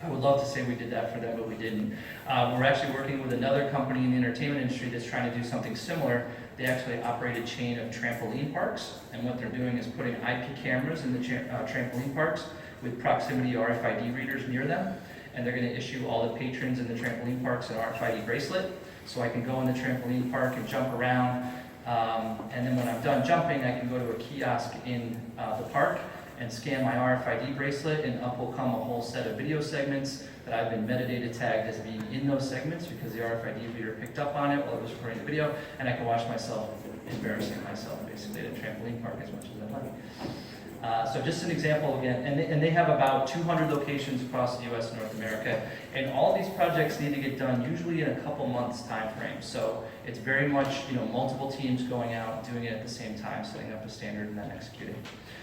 I would love to say we did that for them, but we didn't. We're actually working with another company in the entertainment industry that's trying to do something similar. They actually operate a chain of trampoline parks, and what they're doing is putting IP cameras in the trampoline parks with proximity RFID readers near them, and they're going to issue all the patrons in the trampoline parks an RFID bracelet, so I can go in the trampoline park and jump around, and then when I'm done jumping, I can go to a kiosk in the park and scan my RFID bracelet, and up will come a whole set of video segments that I've been metadata tagged as being in those segments because the RFID reader picked up on it while it was recording the video, and I can watch myself embarrassing myself basically at a trampoline park as much as I like. So just an example again, and they have about 200 locations across the US and North America, and all these projects need to get done usually in a couple months time frame. So it's very much multiple teams going out, doing it at the same time, setting up a standard and then executing.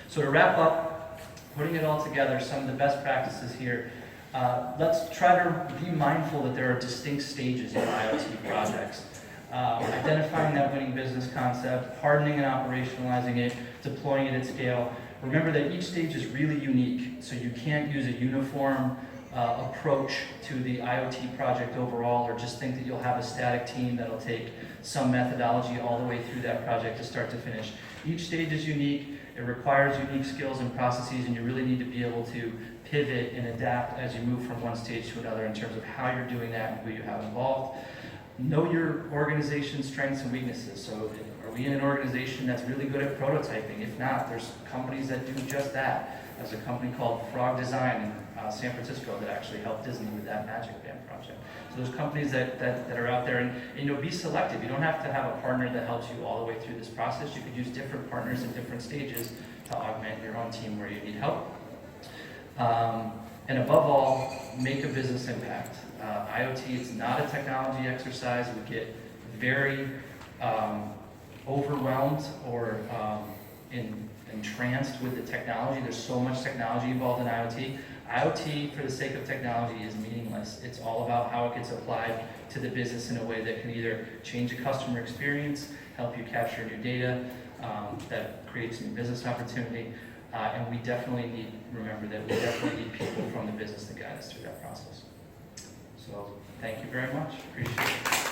So to wrap up, putting it all together, some of the best practices here. Let's try to be mindful that there are distinct stages in IoT projects. Identifying that winning business concept, hardening and operationalizing it, deploying it at scale. Remember that each stage is really unique, so you can't use a uniform approach to the IoT project overall, or just think that you'll have a static team that'll take some methodology all the way through that project to start to finish. Each stage is unique. It requires unique skills and processes, and you really need to be able to pivot and adapt as you move from one stage to another in terms of how you're doing that and who you have involved. Know your organization's strengths and weaknesses. So are we in an organization that's really good at prototyping? If not, there's companies that do just that. There's a company called Frog Design in San Francisco that actually helped Disney with that Magic Band project. So there's companies that are out there, and be selective. You don't have to have a partner that helps you all the way through this process. You could use different partners at different stages to augment your own team where you need help. And above all, make a business impact. IoT is not a technology exercise. We get very overwhelmed or entranced with the technology. There's so much technology involved in IoT. IoT, for the sake of technology, is meaningless. It's all about how it gets applied to the business in a way that can either change the customer experience, help you capture new data, that creates new business opportunity, and we definitely remember that we definitely need people from the business to guide us through that process. So thank you very much. Appreciate it.